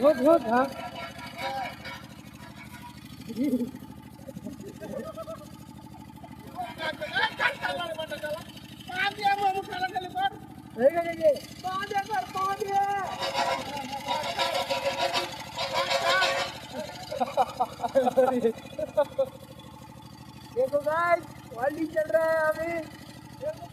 बहुत बहुत हाँ देखो गाइस वाली चल रहा है अभी देखो